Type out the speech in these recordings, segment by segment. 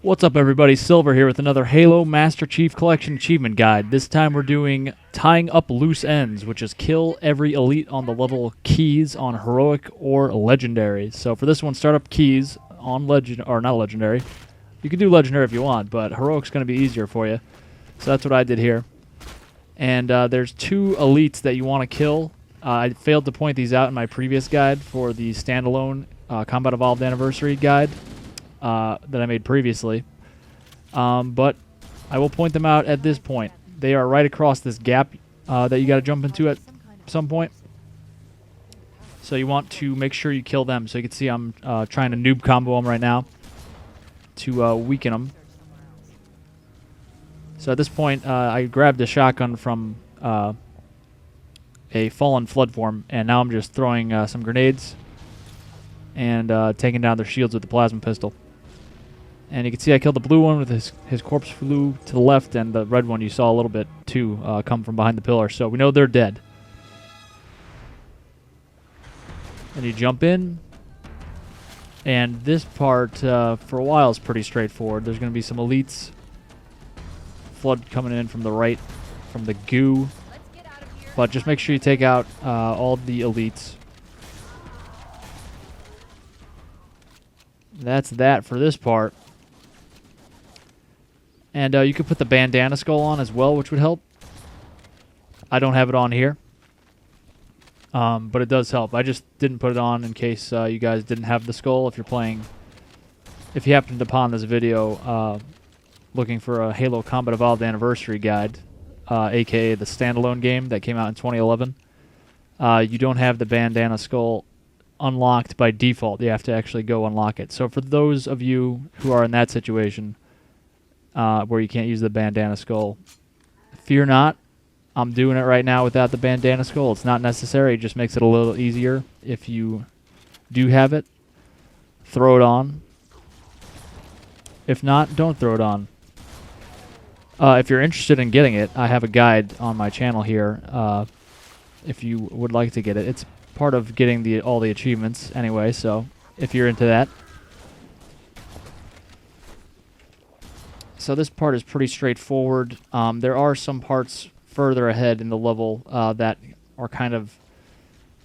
What's up, everybody? Silver here with another Halo Master Chief Collection Achievement Guide. This time we're doing Tying Up Loose Ends, which is kill every elite on the level keys on Heroic or Legendary. So for this one, start up keys on not Legendary. You can do Legendary if you want, but Heroic's going to be easier for you. So that's what I did here. And there's two elites that you want to kill. I failed to point these out in my previous guide for the standalone Combat Evolved Anniversary guide that I made previously. But I will point them out at this point. They are right across this gap that you got to jump into at some point. So you want to make sure you kill them. So you can see I'm trying to noob combo them right now to weaken them. So at this point, I grabbed a shotgun from a fallen flood form, and now I'm just throwing some grenades and taking down their shields with the plasma pistol. And you can see I killed the blue one with his corpse flew to the left, and the red one you saw a little bit too come from behind the pillar. So we know they're dead. And you jump in, and this part for a while is pretty straightforward. There's going to be some elites. Flood coming in from the right, from the goo. But just make sure you take out all the elites. That's that for this part. And you could put the bandana skull on as well, which would help. I don't have it on here. But it does help. I just didn't put it on in case you guys didn't have the skull. If you're playing, if you happened upon this video looking for a Halo Combat Evolved Anniversary guide, aka the standalone game that came out in 2011, you don't have the bandana skull unlocked by default. You have to actually go unlock it. So for those of you who are in that situation where you can't use the bandana skull, fear not. I'm doing it right now without the bandana skull. It's not necessary. It just makes it a little easier. If you do have it, throw it on. If not, don't throw it on. If you're interested in getting it, I have a guide on my channel here if you would like to get it. It's part of getting all the achievements anyway, so if you're into that. So this part is pretty straightforward. There are some parts further ahead in the level that are kind of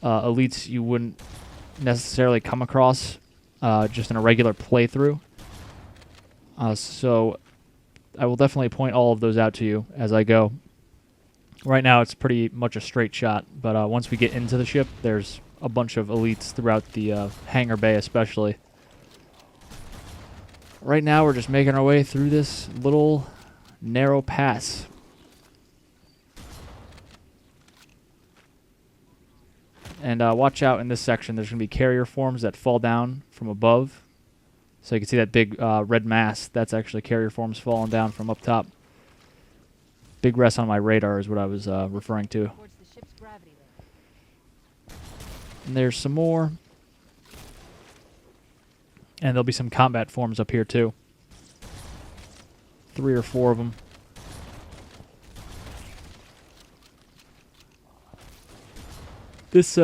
elites you wouldn't necessarily come across just in a regular playthrough. So I will definitely point all of those out to you as I go. Right now it's pretty much a straight shot, but once we get into the ship, there's a bunch of elites throughout the hangar bay especially. Right now we're just making our way through this little narrow pass. And watch out in this section. There's going to be carrier forms that fall down from above. So you can see that big red mass. That's actually carrier forms falling down from up top. Big rest on my radar is what I was referring to. And there's some more. And there'll be some combat forms up here too. 3 or 4 of them. This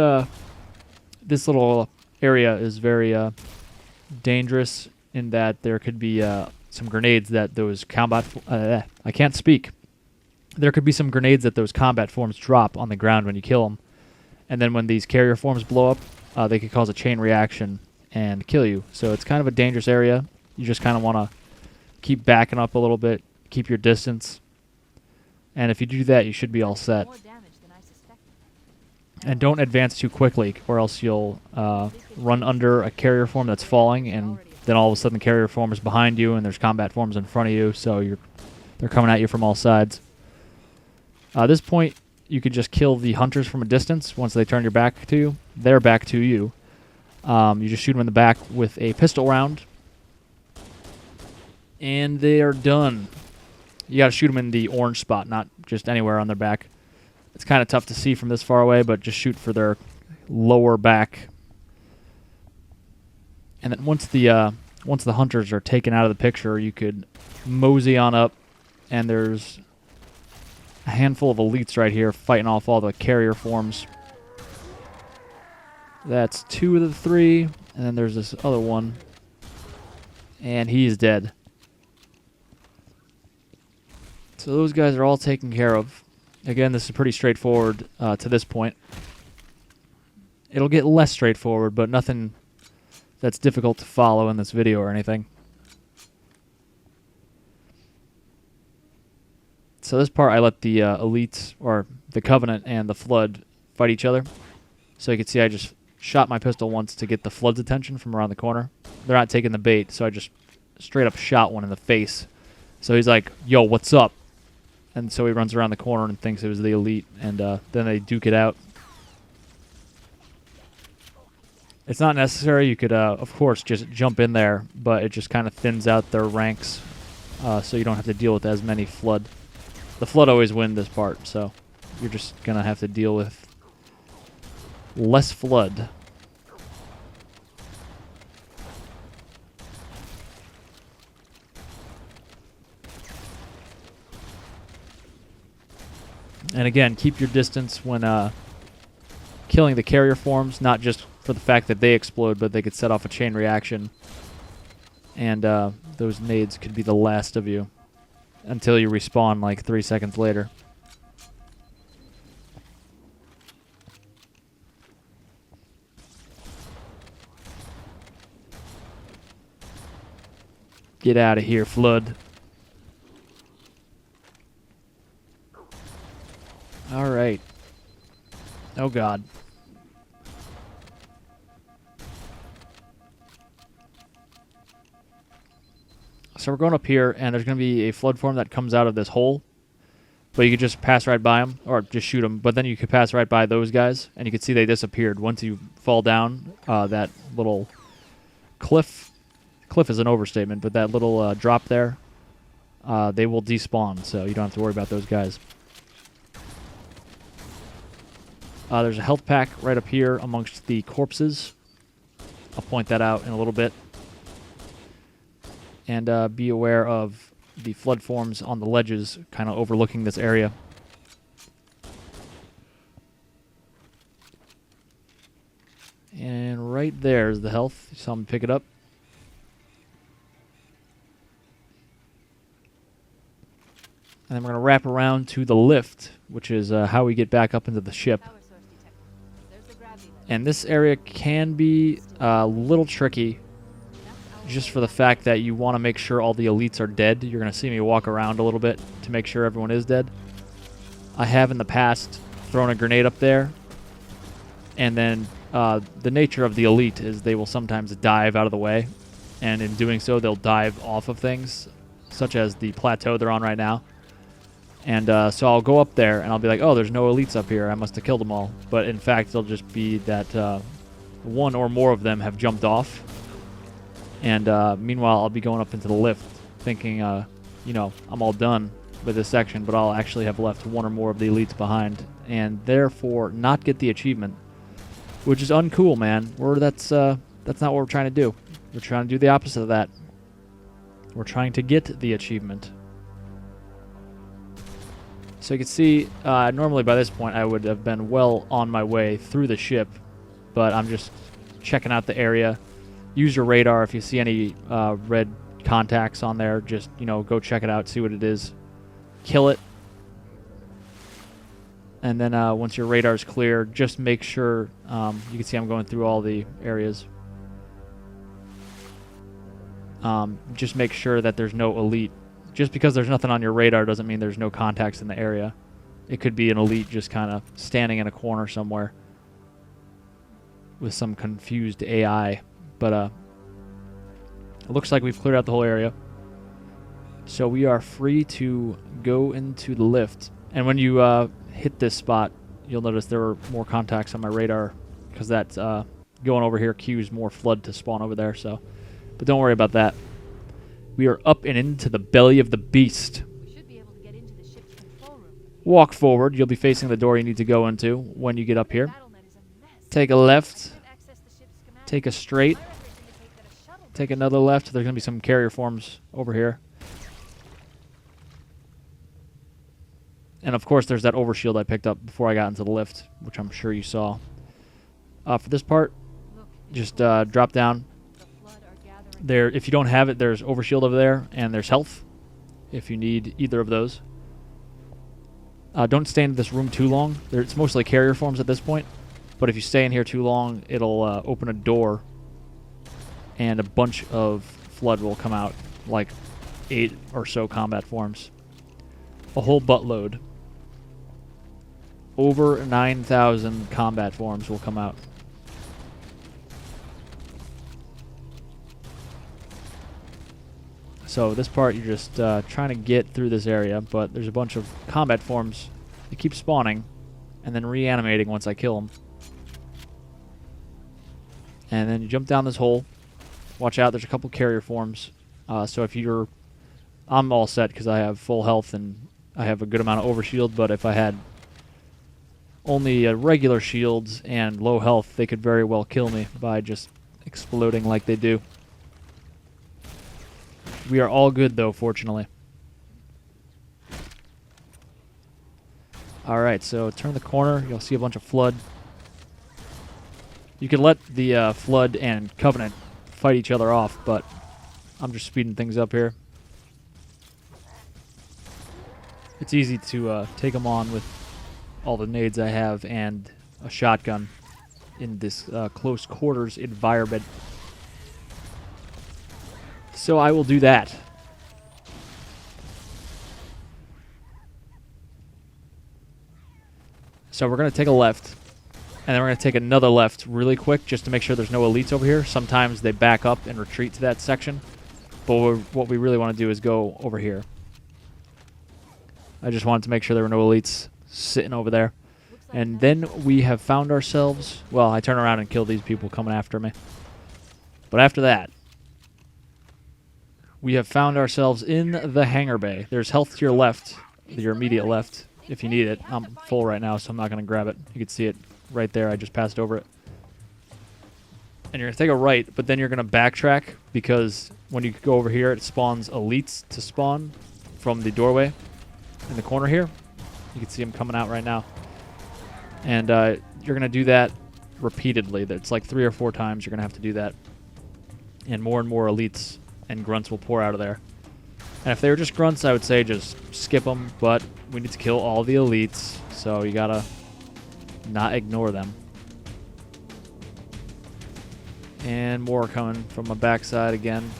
little area is very dangerous in that there could be some grenades that those combat... I can't speak. There could be some grenades that those combat forms drop on the ground when you kill them. And then when these carrier forms blow up, they could cause a chain reaction and kill you. So it's kind of a dangerous area. You just kind of want to keep backing up a little bit, keep your distance. And if you do that, you should be all set. And don't advance too quickly, or else you'll run under a carrier form that's falling, and then all of a sudden the carrier form is behind you, and there's combat forms in front of you, so they're coming at you from all sides. At this point, you could just kill the hunters from a distance. Once they turn your back to you, they're back to you. You just shoot them in the back with a pistol round, and they are done. You got to shoot them in the orange spot, not just anywhere on their back. It's kind of tough to see from this far away, but just shoot for their lower back. And then once the hunters are taken out of the picture, you could mosey on up, and there's a handful of elites right here fighting off all the carrier forms. That's 2 of the 3, and then there's this other one, and he's dead. So those guys are all taken care of. Again, this is pretty straightforward to this point. It'll get less straightforward, but nothing that's difficult to follow in this video or anything. So this part I let the elites, or the Covenant and the Flood, fight each other. So you can see I just shot my pistol once to get the Flood's attention from around the corner. They're not taking the bait, so I just straight up shot one in the face. So he's like, yo, what's up? And so he runs around the corner and thinks it was the elite, and then they duke it out. It's not necessary. You could, of course, just jump in there, but it just kind of thins out their ranks, so you don't have to deal with as many Flood. The Flood always win this part, so you're just going to have to deal with less Flood. And again, keep your distance when killing the carrier forms, not just for the fact that they explode, but they could set off a chain reaction. And those nades could be the last of you until you respawn like 3 seconds later. Get out of here, Flood. All right. Oh, God. So we're going up here, and there's going to be a Flood form that comes out of this hole. But you could just pass right by them, or just shoot them. But then you could pass right by those guys, and you can see they disappeared. Once you fall down that little cliff is an overstatement, but that little drop there, they will despawn, so you don't have to worry about those guys. There's a health pack right up here amongst the corpses. I'll point that out in a little bit. And be aware of the Flood forms on the ledges kind of overlooking this area. And right there is the health. You saw me pick it up. And then we're going to wrap around to the lift, which is how we get back up into the ship. And this area can be a little tricky, just for the fact that you want to make sure all the elites are dead. You're going to see me walk around a little bit to make sure everyone is dead. I have in the past thrown a grenade up there, and then the nature of the elite is they will sometimes dive out of the way, and in doing so they'll dive off of things, such as the plateau they're on right now. And so I'll go up there, and I'll be like, oh, there's no elites up here. I must have killed them all. But in fact, it'll just be that one or more of them have jumped off. And meanwhile, I'll be going up into the lift thinking, you know, I'm all done with this section, but I'll actually have left one or more of the elites behind, and therefore not get the achievement, which is uncool, man. That's not what we're trying to do. We're trying to do the opposite of that. We're trying to get the achievement. So you can see, normally by this point I would have been well on my way through the ship, but I'm just checking out the area. Use your radar. If you see any red contacts on there, just, you know, go check it out, see what it is. Kill it. And then once your radar's clear, just make sure, you can see I'm going through all the areas. Just make sure that there's no elite. Just because there's nothing on your radar doesn't mean there's no contacts in the area. It could be an elite just kind of standing in a corner somewhere with some confused AI. But it looks like we've cleared out the whole area. So we are free to go into the lift. And when you hit this spot, you'll notice there are more contacts on my radar, because that's going over here cues more Flood to spawn over there. So, but don't worry about that. We are up and into the belly of the beast. We should be able to get into the ship's control room. Walk forward. You'll be facing the door you need to go into when you get up here. Take a left. Take a straight. Take another left. There's going to be some carrier forms over here. And of course, there's that overshield I picked up before I got into the lift, which I'm sure you saw. For this part, just drop down. There, if you don't have it, there's overshield over there, and there's health if you need either of those. Don't stay in this room too long. It's mostly carrier forms at this point. But if you stay in here too long, it'll open a door. And a bunch of flood will come out. Like 8 or so combat forms. A whole buttload. Over 9,000 combat forms will come out. So this part, you're just trying to get through this area, but there's a bunch of combat forms that keep spawning and then reanimating once I kill them. And then you jump down this hole. Watch out, there's a couple carrier forms. So if you're... I'm all set because I have full health and I have a good amount of overshield, but if I had only regular shields and low health, they could very well kill me by just exploding like they do. We are all good, though, fortunately. Alright, so turn the corner. You'll see a bunch of Flood. You can let the Flood and Covenant fight each other off, but I'm just speeding things up here. It's easy to take them on with all the nades I have and a shotgun in this close quarters environment. So I will do that. So we're going to take a left, and then we're going to take another left really quick just to make sure there's no elites over here. Sometimes they back up and retreat to that section, but what we really want to do is go over here. I just wanted to make sure there were no elites sitting over there. And then we have found ourselves... Well, I turn around and kill these people coming after me. But after that, we have found ourselves in the hangar bay. There's health to your left, your immediate left, if you need it. I'm full right now, so I'm not going to grab it. You can see it right there. I just passed over it. And you're going to take a right, but then you're going to backtrack because when you go over here, it spawns elites to spawn from the doorway in the corner here. You can see them coming out right now. And you're going to do that repeatedly. It's like 3 or 4 times you're going to have to do that. And more elites and grunts will pour out of there. And if they were just grunts, I would say just skip them. But we need to kill all the elites, so you got to not ignore them. And more coming from my backside again.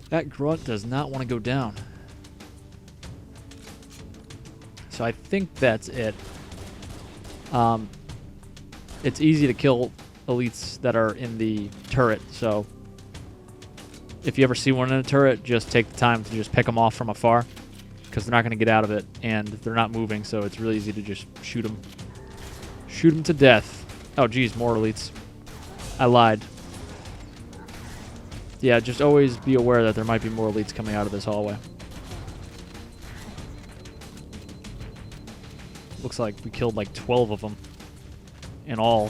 That grunt does not want to go down. So I think that's it. It's easy to kill elites that are in the turret, so if you ever see one in a turret, just take the time to just pick them off from afar, because they're not going to get out of it, and they're not moving, so it's really easy to just shoot them. Shoot them to death. Oh, geez, more elites. I lied. Yeah, just always be aware that there might be more elites coming out of this hallway. Looks like we killed like 12 of them in all.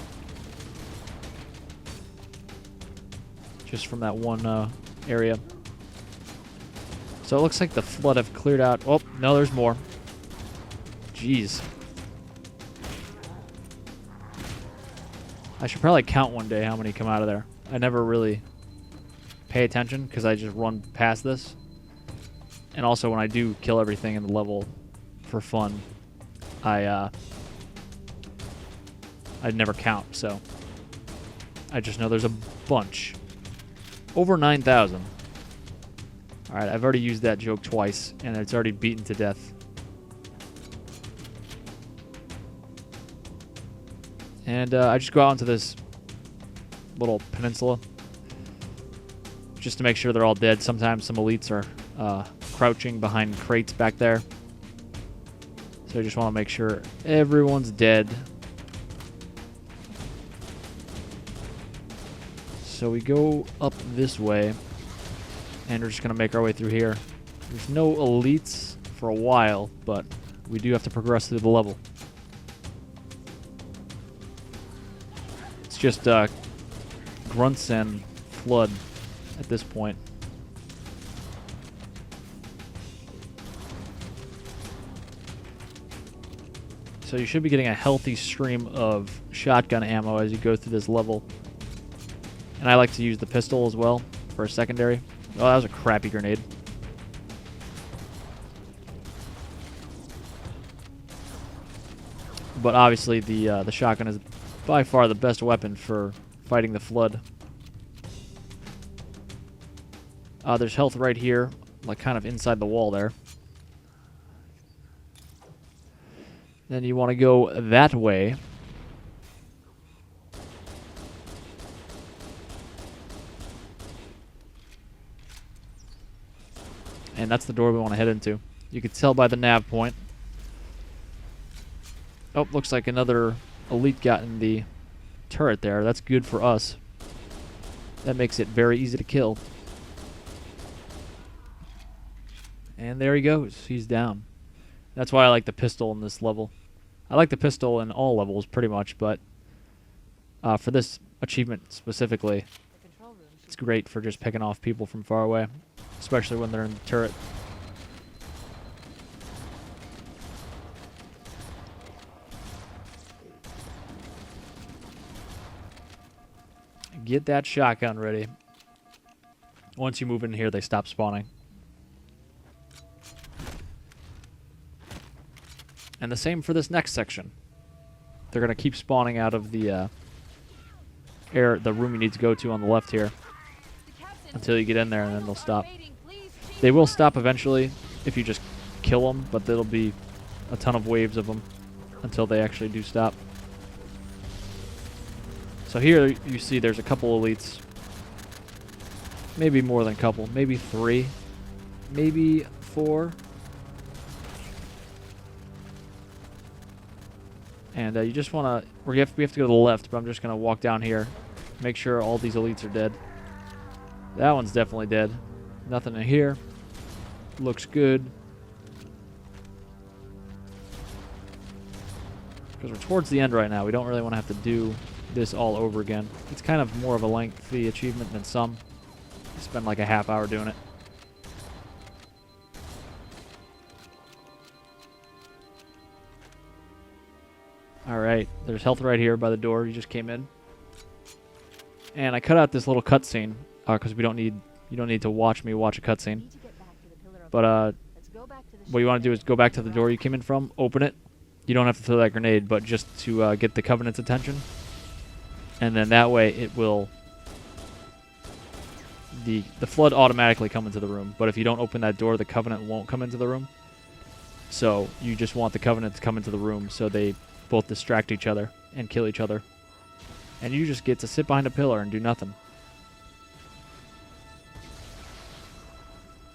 Just from that one area. So it looks like the Flood have cleared out. Oh, no, there's more. Jeez. I should probably count one day how many come out of there. I never really pay attention because I just run past this. And also when I do kill everything in the level for fun, I never count, so I just know there's a bunch. Over 9,000. Alright, I've already used that joke twice, and it's already beaten to death. And I just go out into this little peninsula just to make sure they're all dead. Sometimes some elites are crouching behind crates back there. So I just want to make sure everyone's dead. So we go up this way, and we're just going to make our way through here. There's no elites for a while, but we do have to progress through the level. It's just grunts and Flood at this point. So you should be getting a healthy stream of shotgun ammo as you go through this level. And I like to use the pistol as well for a secondary. Oh, that was a crappy grenade. But obviously the shotgun is by far the best weapon for fighting the Flood. There's health right here, like kind of inside the wall there. Then you want to go that way. And that's the door we want to head into. You can tell by the nav point. Oh, looks like another elite got in the turret there. That's good for us. That makes it very easy to kill. And there he goes. He's down. That's why I like the pistol in this level. I like the pistol in all levels pretty much, but for this achievement specifically, it's great for just picking off people from far away, especially when they're in the turret. Get that shotgun ready. Once you move in here, they stop spawning. And the same for this next section. They're going to keep spawning out of the the room you need to go to on the left here until you get in there, and then they'll stop. They will stop eventually if you just kill them, but there'll be a ton of waves of them until they actually do stop. So here you see there's a couple elites. Maybe more than a couple. Maybe 3. Maybe 4. And you just want to... We have to go to the left, but I'm just going to walk down here. Make sure all these elites are dead. That one's definitely dead. Nothing in here. Looks good. Because we're towards the end right now. We don't really want to have to do this all over again. It's kind of more of a lengthy achievement than some. You spend like a half hour doing it. Alright, there's health right here by the door you just came in. And I cut out this little cutscene because you don't need to watch me watch a cutscene. But what you want to do is go back to the door you came in from, open it. You don't have to throw that grenade, but just to get the Covenant's attention. And then that way it will... The Flood automatically come into the room. But if you don't open that door, the Covenant won't come into the room. So you just want the Covenant to come into the room so they both distract each other and kill each other. And you just get to sit behind a pillar and do nothing.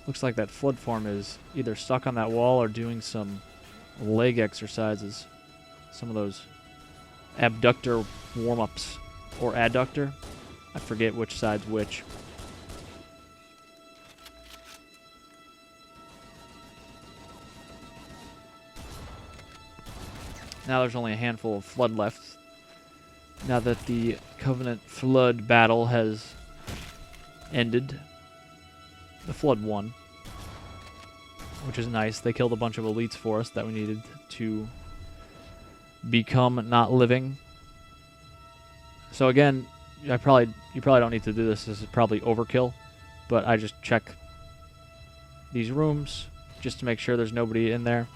Looks like that Flood form is either stuck on that wall or doing some leg exercises. Some of those abductor warm-ups. Or adductor. I forget which side's which. Now there's only a handful of Flood left. Now that the Covenant Flood battle has ended. The Flood won. Which is nice. They killed a bunch of elites for us that we needed to become not living. So again, you probably don't need to do this. This is probably overkill. But I just check these rooms just to make sure there's nobody in there.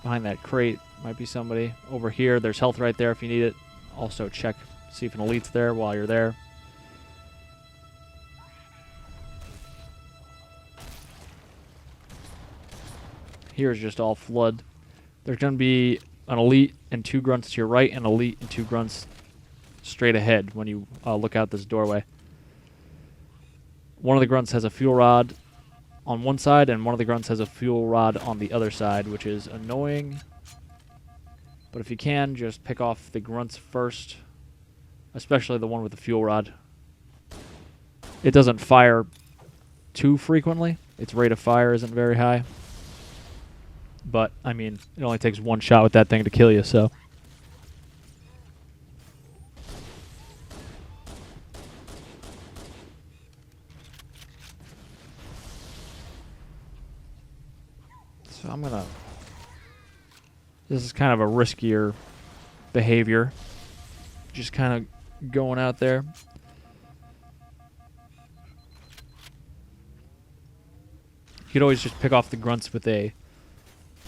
Behind that crate might be somebody. Over here, there's health right there if you need it. Also check, see if an elite's there while you're there. Here's just all Flood. There's going to be an elite and 2 grunts to your right, and an elite and 2 grunts straight ahead when you look out this doorway. One of the grunts has a fuel rod on one side, and one of the grunts has a fuel rod on the other side, which is annoying. But if you can, just pick off the grunts first, especially the one with the fuel rod. It doesn't fire too frequently. Its rate of fire isn't very high. But, I mean, it only takes 1 shot with that thing to kill you, so... So I'm gonna This is kind of a riskier behavior. Just kind of going out there. You could always just pick off the grunts with a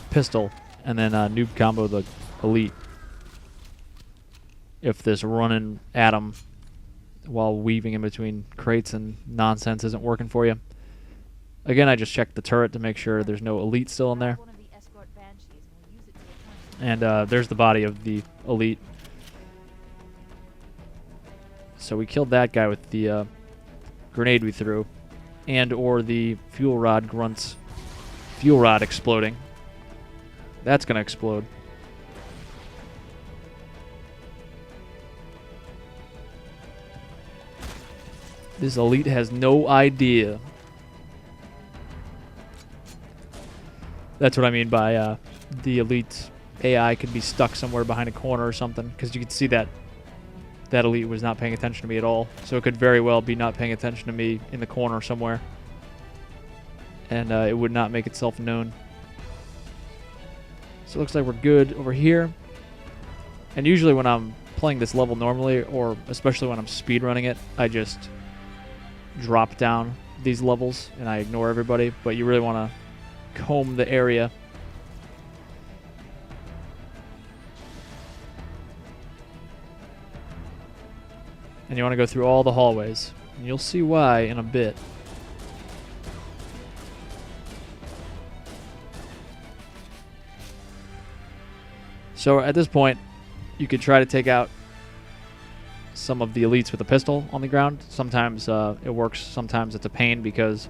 pistol and then noob combo the elite. If this running at them while weaving in between crates and nonsense isn't working for you. Again, I just checked the turret to make sure there's no elite still in there. One of the escort banshees and we'll use it to your point. And there's the body of the elite. So we killed that guy with the grenade we threw, and or the fuel rod grunts. Fuel rod exploding. That's gonna explode. This elite has no idea. That's what I mean by the elite AI could be stuck somewhere behind a corner or something, because you could see that that elite was not paying attention to me at all. So it could very well be not paying attention to me in the corner somewhere. And it would not make itself known. So it looks like we're good over here. And usually when I'm playing this level normally, or especially when I'm speedrunning it, I just drop down these levels and I ignore everybody. But you really want to comb the area. And you want to go through all the hallways. And you'll see why in a bit. So at this point, you could try to take out some of the elites with a pistol on the ground. Sometimes it works, sometimes it's a pain because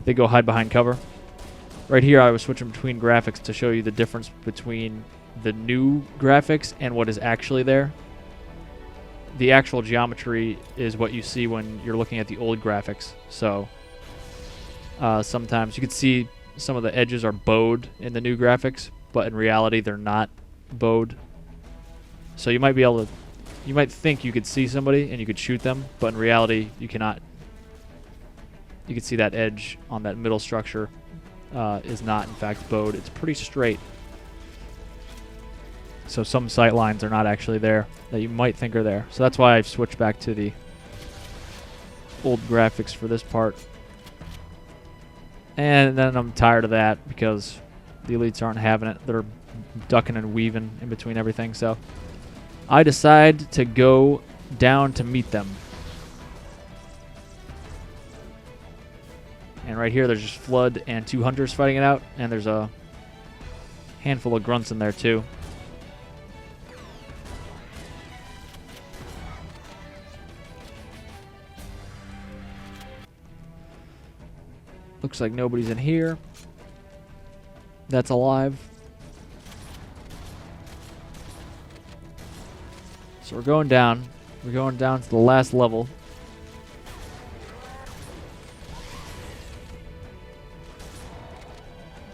they go hide behind cover. Right here I was switching between graphics to show you the difference between the new graphics and what is actually there. The actual geometry is what you see when you're looking at the old graphics. So sometimes you can see some of the edges are bowed in the new graphics, but in reality they're not bowed. So you might be able to, you might think you could see somebody and you could shoot them, but in reality you cannot. You can see that edge on that middle structure is not in fact bowed. It's pretty straight. So some sight lines are not actually there that you might think are there. So that's why I've switched back to the old graphics for this part. And then I'm tired of that because the elites aren't having it. They're ducking and weaving in between everything. So I decide to go down to meet them. And right here there's just Flood and 2 hunters fighting it out. And there's a handful of grunts in there too. Looks like nobody's in here. That's alive. So we're going down. We're going down to the last level.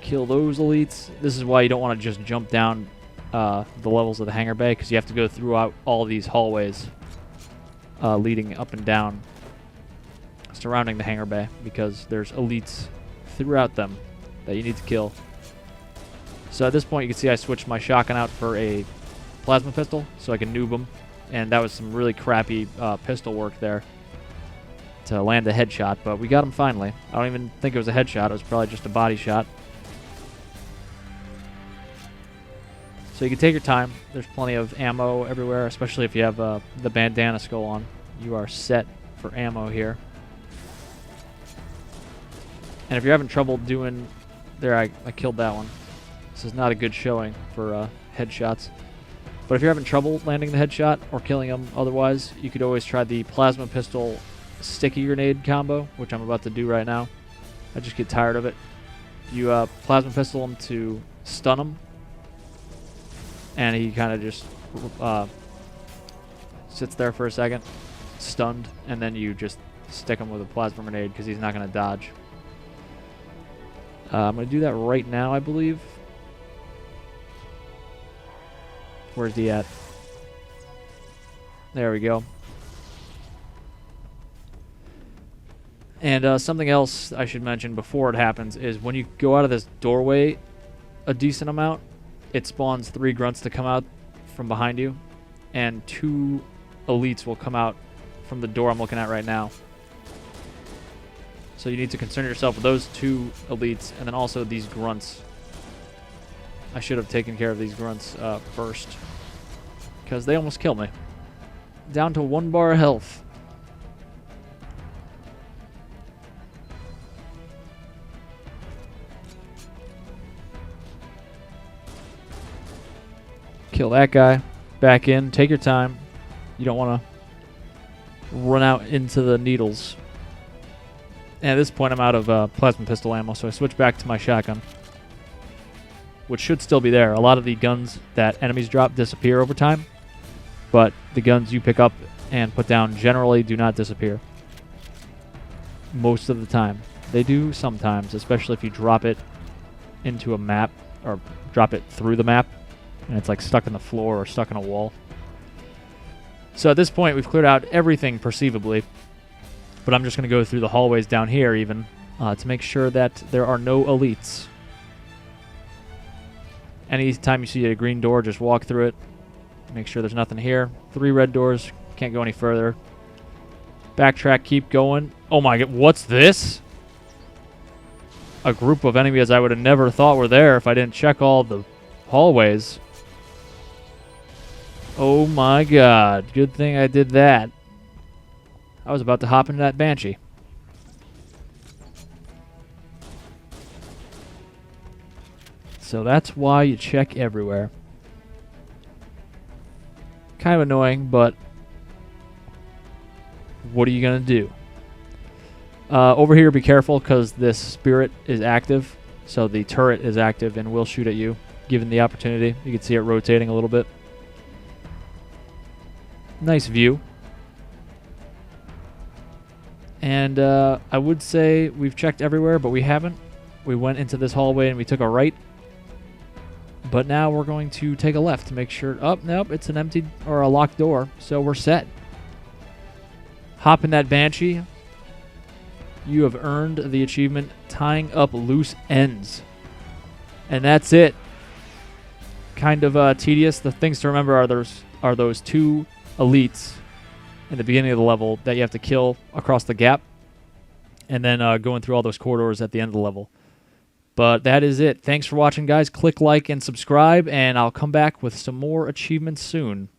Kill those elites. This is why you don't want to just jump down the levels of the hangar bay, because you have to go throughout all these hallways leading up and down surrounding the hangar bay, because there's elites throughout them that you need to kill. So at this point you can see I switched my shotgun out for a plasma pistol so I can noob them, and that was some really crappy pistol work there to land a headshot, but we got him finally. I don't even think it was a headshot, it was probably just a body shot. So you can take your time. There's plenty of ammo everywhere, especially if you have the bandana skull on. You are set for ammo here. And if you're having trouble doing... There, I killed that one. This is not a good showing for headshots. But if you're having trouble landing the headshot or killing them otherwise, you could always try the plasma pistol sticky grenade combo, which I'm about to do right now. I just get tired of it. You plasma pistol them to stun them. And he kind of just sits there for a second, stunned, and then you just stick him with a plasma grenade because he's not going to dodge. I'm going to do that right now, I believe. Where's he at? There we go. And something else I should mention before it happens is when you go out of this doorway a decent amount, it spawns 3 grunts to come out from behind you, and 2 elites will come out from the door I'm looking at right now. So you need to concern yourself with those 2 elites, and then also these grunts. I should have taken care of these grunts first, because they almost killed me. Down to 1 bar of health. Kill that guy. Back in. Take your time. You don't want to run out into the needles. And at this point, I'm out of plasma pistol ammo, so I switch back to my shotgun, which should still be there. A lot of the guns that enemies drop disappear over time, but the guns you pick up and put down generally do not disappear. Most of the time. They do sometimes, especially if you drop it into a map, or drop it through the map, and it's like stuck in the floor or stuck in a wall. So at this point, we've cleared out everything perceivably, but I'm just going to go through the hallways down here even to make sure that there are no elites. Anytime you see a green door, just walk through it. Make sure there's nothing here. 3 red doors. Can't go any further. Backtrack, keep going. Oh my god, what's this? A group of enemies I would have never thought were there if I didn't check all the hallways. Oh my god, good thing I did that. I was about to hop into that Banshee. So that's why you check everywhere. Kind of annoying, but what are you going to do? Over here, be careful because this spirit is active. So the turret is active and will shoot at you, given the opportunity. You can see it rotating a little bit. Nice view. And I would say we've checked everywhere, but we haven't. We went into this hallway and we took a right. But now we're going to take a left to make sure... Oh, nope, it's an empty or a locked door, so we're set. Hop in that Banshee. You have earned the achievement, Tying Up Loose Ends. And that's it. Kind of tedious. The things to remember are those 2 elites in the beginning of the level that you have to kill across the gap, and then going through all those corridors at the end of the level. But that is it. Thanks for watching, guys. Click like and subscribe, and I'll come back with some more achievements soon.